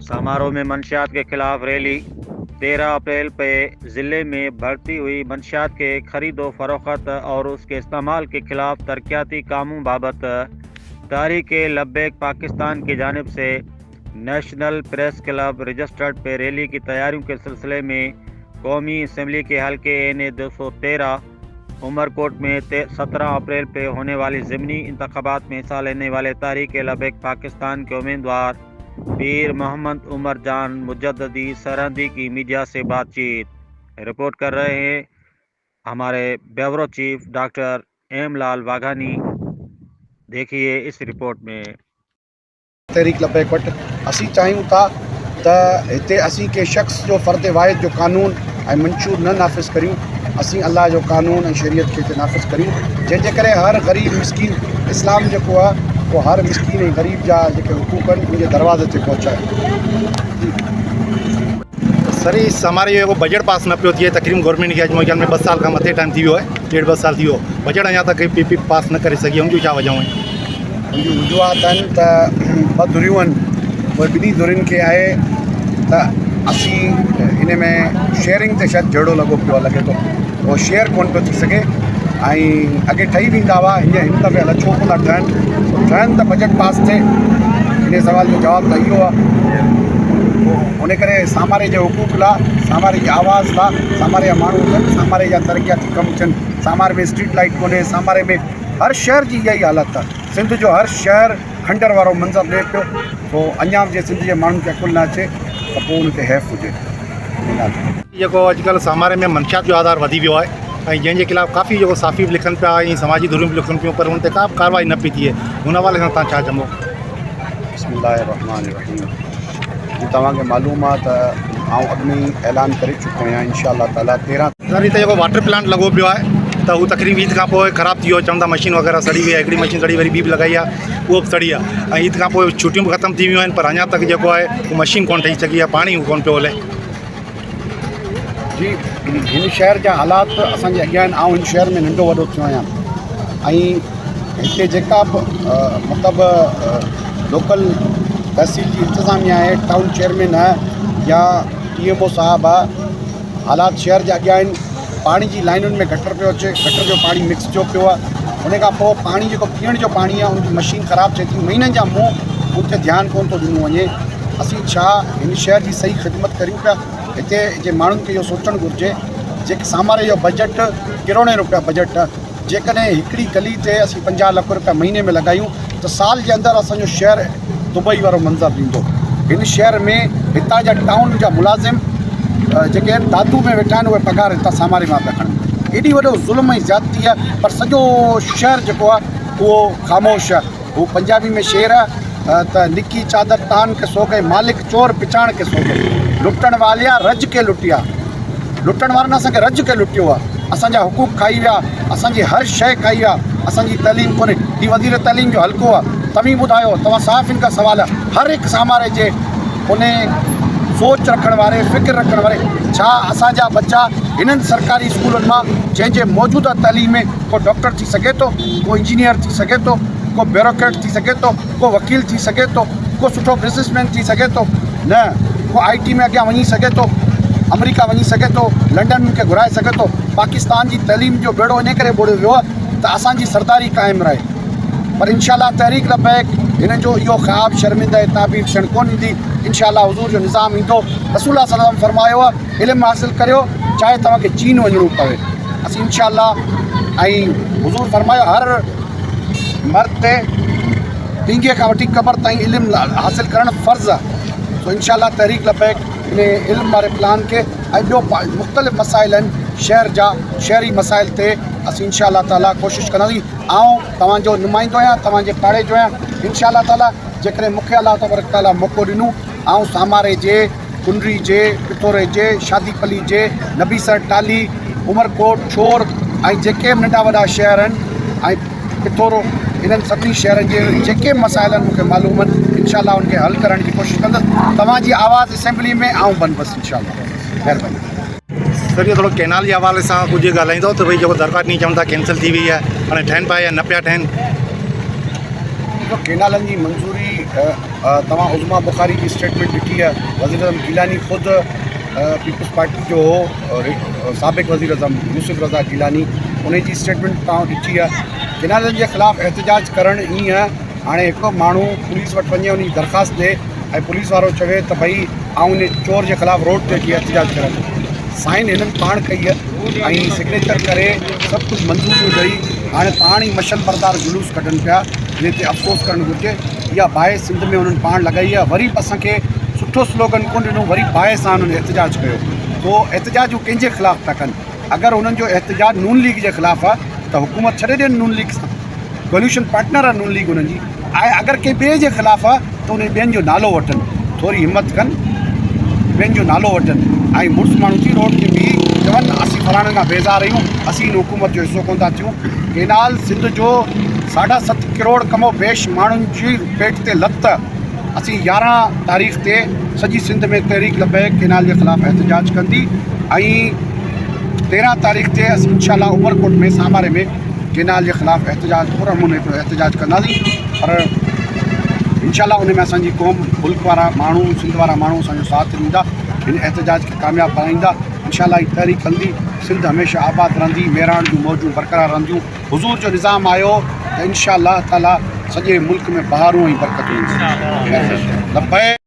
समारोह में मंशियात के खिलाफ रैली 13 अप्रैल पे ज़िले में बढ़ती हुई मंशियात के खरीदो फरोख्त और उसके इस्तेमाल के खिलाफ तरक्याती कामों बाबत तहरीक लब्बैक पाकिस्तान की जानिब से नेशनल प्रेस क्लब रजिस्टर्ड पे रैली की तैयारियों के सिलसिले में कौमी असम्बली के हल्के NA 213 उमरकोट में 17 अप्रैल पे होने वाली ज़िमनी इंतखाबात में हिस्सा लेने वाले तहरीक लब्बैक पाकिस्तान के उम्मीदवार पीर मोहम्मद उमर जान मुजद्दी सरहदी की मीडिया से बातचीत रिपोर्ट कर रहे हैं हमारे ब्यूरो चीफ डॉक्टर एम लाल वाघानी। देखिए इस रिपोर्ट में। तहरीक लब्बैक वटि असीं चाहियूं था त हिते असीं के शख़्स जो फ़र्द वाहिद जो कानून ऐं मंशूर न नाफ़िज़ करियूं। असीं अल्लाह जो कानून ऐं शरीयत खे हिते नाफ़िज़ करियूं, जंहिंजे करे हर ग़रीब मिसकीन इस्लाम जेको आहे वो हर मिसकीन ऐं ग़रीब जा जेके हुकूक आहिनि उनजे दरवाज़े ते पहुचाए। सर इस हमारे ये वो बजट पास न पियो थिए तकरीबन गवर्नमेंट खे अॼु में 2 साल खां मथे टाइम थी वियो आहे, 1.5-2 साल थी वियो बजट अञा तक पी पास न करे सघी। उनजूं छा वजहूं आहिनि? उनजूं वजूहात आहिनि त ॿ धुरियूं आहिनि। उहे ॿिन्ही धुरियुनि खे आहे त असीं इन में शेयरिंग ते शायदि जहिड़ो लॻो पियो लॻे थो, उहो शेयर कोन पियो थी सघे ऐं अॻे ठही वेंदा हुआ, हीअं हिन दफ़े अलाए छो कोन था ठहनि त बजट पास थिए। इन सवाल जो जवाबु त इहो आहे। उन करे सामारे जे हुकूक लाइ, सामारे जी आवाज़ लाइ, सामारे जा माण्हू हुजनि, सामारे जा तरक़ियाती कम थियनि। सामारे में स्ट्रीट लाइट कोन्हे, सामारे में हर शहर जी इहा ई हालत आहे। सिंध जो हर शहर खंडर वारो मंज़र ॾिए पियो, पोइ अञा जे सिंध जे माण्हुनि खे अकुल न अचे त पोइ उनखे हैफ़ हुजे। जेको अॼुकल्ह सामारे में मंशियात जो आधार वधी वियो आहे ऐं जंहिंजे खिलाफ़ काफ़ी जेको साफ़ी बि लिखनि पिया ऐं समाजी धुरियूं बि लिखनि पियूं, पर उन ते का बि कार्रवाई न पई थिए। हुन हवाले सां तव्हां छा चवंदो? बिस्मिल्लाहिर्रहमानिर्रहीम। जी तव्हांखे मालूम आहे त आउं अॻु में ई ऐलान करे चुको आहियां इंशाअल्लाह ताला 13। सर हिते जेको वाटर प्लांट लॻो पियो आहे त उहो तकरीबन ईद खां पोइ ख़राबु थी वियो, चवनि था मशीन वग़ैरह सड़ी वई आहे। हिकिड़ी मशीन सड़ी वरी ॿी बि लॻाई आहे, उहो बि सड़ी आहे ऐं ईद खां पोइ छुटियूं बि ख़तमु थी वियूं आहिनि, पर अञा तक जेको आहे उहो मशीन कोन ठही सघी आहे, पाणी कोन पियो हले। जी हिन शहर जा हालात असांजे अॻियां आहिनि। आउं हिन शहर में नंढो वॾो थियो आहियां ऐं हिते जेका बि मतिलबु लोकल तहसील जी इंतिज़ामिया आहे, टाउन चेयरमैन आहे या PMO साहबु आहे, हालात शहर जा अॻियां आहिनि। पाणी जी लाइनुनि में गटर पियो अचे, गटर जो पाणी मिक्स जो पियो आहे। उन खां पोइ पाणी जेको पीअण जो पाणी आहे उनजी मशीन ख़राबु थिए थी, महीननि जा मुंहुं उन ते ध्यानु कोन थो ॾिनो वञे। असीं छा हिन शहर जी सही ख़िदमत करियूं पिया? हिते जे माण्हुनि खे इहो सोचणु घुरिजे, जेके सामारे जो बजट करोड़े रुपया बजट आहे, जेकॾहिं हिकिड़ी गली ते असीं 50 लाख रुपया महीने में लॻायूं त साल जे अंदरि असांजो शहर दुबई वारो मंज़र ॾींदो। हिन शहर में हितां जा टाउन जा मुलाज़िम जेके आहिनि दादू में वेठा आहिनि, उहे पघार हितां सामारे मां पिया खणनि। एॾी वॾो ज़ुल्म ऐं ज़्यादती आहे, पर सॼो शहर जेको आहे उहो ख़ामोश आहे। हू पंजाबी में शेर आहे त निकी चादर तान के सो गए, मालिक चोर पिछाण के सो गए, लुटण वालिया रज के लुटिया। लुटण वारनि असांखे रज के लुटियो आहे, असांजा हुकूक खाई विया, असांजी हर शइ खाई विया, असांजी तइलीम कोन्हे। हीउ वज़ीर तइलीम जो हल्को आहे, तव्हीं ॿुधायो, तव्हां साफ़ हिन खां सवाल आहे हर हिकु सामारे जे उन सोच रखण वारे, फ़िक्र रखण वारे, छा असांजा बच्चा हिननि सरकारी स्कूलनि मां जंहिंजे मौजूदा तइलीम में को डॉक्टर थी सघे थो, को इंजीनियर थी सघे थो, को ब्यूरोक्रेट थी सघे थो, को वकील थी सघे थो, को सुठो बिज़नेसमैन थी सघे थो, न को IT में अॻियां वञी सघे थो, अमेरिका वञी सघे थो, लंडन खे घुराए सघे थो। पाकिस्तान जी तइलीम जो बेड़ो इन करे ॿुॾियो वियो आहे त असांजी सरदारी क़ाइमु रहे। पर इंशाअल्लाह तहरीक लब्बैक हिन जो इहो ख़्वाबु शर्मिंदा ताबीर थियणु कोन ईंदी। इंशाअल्लाह हुज़ूर जो निज़ाम ईंदो। रसूल सल्लल्लाहु अलैहि वसल्लम फरमायो आहे इल्मु हासिलु करियो चाहे तव्हांखे चीन वञिणो पवे। असीं इंशाअल्लाह ऐं हुज़ूर फरमायो हर मर्द ते पींगे खां वठी क़बर ताईं इल्मु हासिलु करणु फ़र्ज़ु आहे। तो इंशाअल्लाह तहरीक लब्बैक इन इल्म वारे प्लान के ऐं ॿियो मुख़्तलिफ़ मसाइल आहिनि शहर जा, शहरी मसाइल ते असीं इंशाअल्लाह ताला कोशिशि कंदासीं। आउं तव्हांजो नुमाइंदो आहियां, तव्हांजे पाड़े जो आहियां। इंशाअल्लाह ताला जेकॾहिं मूंखे अलाह तबारक ताला मौक़ो ॾिनो, आउं सामारे जे, कुंडरी जे, पिथोरे जे, शादीपली जे, नबीसर टाली, उमरकोट, छोर ऐं जेके बि नंढा वॾा शहर आहिनि ऐं पिथोरो, इन्हनि सभिनी शहरनि जे जेके मसाइल आहिनि मूंखे मालूम आहिनि, इंशाअल्लाह उनखे हल करण जी कोशिशि कंदुसि। तव्हांजी आवाज़ असेंबली में आउं बनबसि इंशाअल्लाह। महिरबानी। सर इहो थोरो कैनाल जे हवाले सां कुझु ॻाल्हाईंदो त भई जेको दरख़्वास्त नी चवनि था कैंसिल थी वई आहे, हाणे ठहनि पिया या न पिया ठहनि? कैनालनि जी मंज़ूरी तव्हां उज़मा बुखारी जी स्टेटमेंट ॾिठी आहे। वज़ीर अज़म गिलानी ख़ुदि पीपल्स पार्टी जो हो, साबिक़ वज़ीर अज़म यूसुफ रज़ा गिलानी, उन जी स्टेटमेंट तव्हां ॾिठी आहे। किनारनि जे ख़िलाफ़ु एहतजाज करणु ईअं हाणे हिकिड़ो माण्हू पुलिस वटि वञे, उन जी दरख़्वास्त ॾिए ऐं पुलिस वारो चवे त भई आउं उन चोर जे ख़िलाफ़ु रोड ते अची एहतजाज करनि। साइन हिननि पाण कई आहे ऐं सिग्नेचर करे सभु कुझु मंज़ूरियूं ॾेई हाणे पाण ई मशल बरदार जुलूस कढनि पिया, जंहिं ते अफ़सोस करणु घुरिजे। इहा बाहि सिंध में हुननि पाण लॻाई आहे। वरी बि असांखे सुठो स्लोगन कोन ॾिनो, वरी बाहि सां हुननि एहतजाज कयो। पोइ एहतजाज हू कंहिंजे ख़िलाफ़ु था कनि? अगरि हुननि जो एहतजाज नून लीग जे ख़िलाफ़ु आहे त हुकूमत छॾे ॾियनि नून लीग सां, कोल्यूशन पार्टनर आहे नून लीग हुननि जी। ऐं अगरि कंहिं ॿिए जे ख़िलाफ़ु आहे त उन ॿियनि जो नालो वठनि, थोरी हिमत कनि, ॿियनि जो नालो वठनि ऐं मुड़ुस माण्हू थी रोड ते बीह चवनि असीं फलाणे खां बेज़ार आहियूं, असीं हिन हुकूमत जो हिसो कोन था थियूं। केनाल सिंध जो 7.5 करोड़ कमो बेश माण्हुनि जी पेट ते लत। असीं 11 तारीख़ ते सॼी सिंध में तहरीक लबैक केनाल जे ख़िलाफ़ु एहतजाज कंदी ऐं 13 तारीख़ ते असीं इंशाअल्लाह उमरकोट में सामारे में केनाल जे ख़िलाफ़ु एहतजाज पूरा नमूने हिकिड़ो एहतजाज कंदासीं। पर इंशाअल्लाह उन में असांजी क़ौम, मुल्क वारा माण्हू, सिंध वारा माण्हू असांजो साथ ॾींदा, हिन एहतजाज खे कामयाबु कराईंदा। इंशाअल्लाह हीअ तहरीक हलंदी, सिंध हमेशह आबाद रहंदी, मेराण जूं मौजूं बरक़रार रहंदियूं। हुज़ूर जो निज़ाम आयो त इंशाअल्लाह ताला सॼे मुल्क में बहारूं ऐं बरकतूं ईंदियूं। लबैक।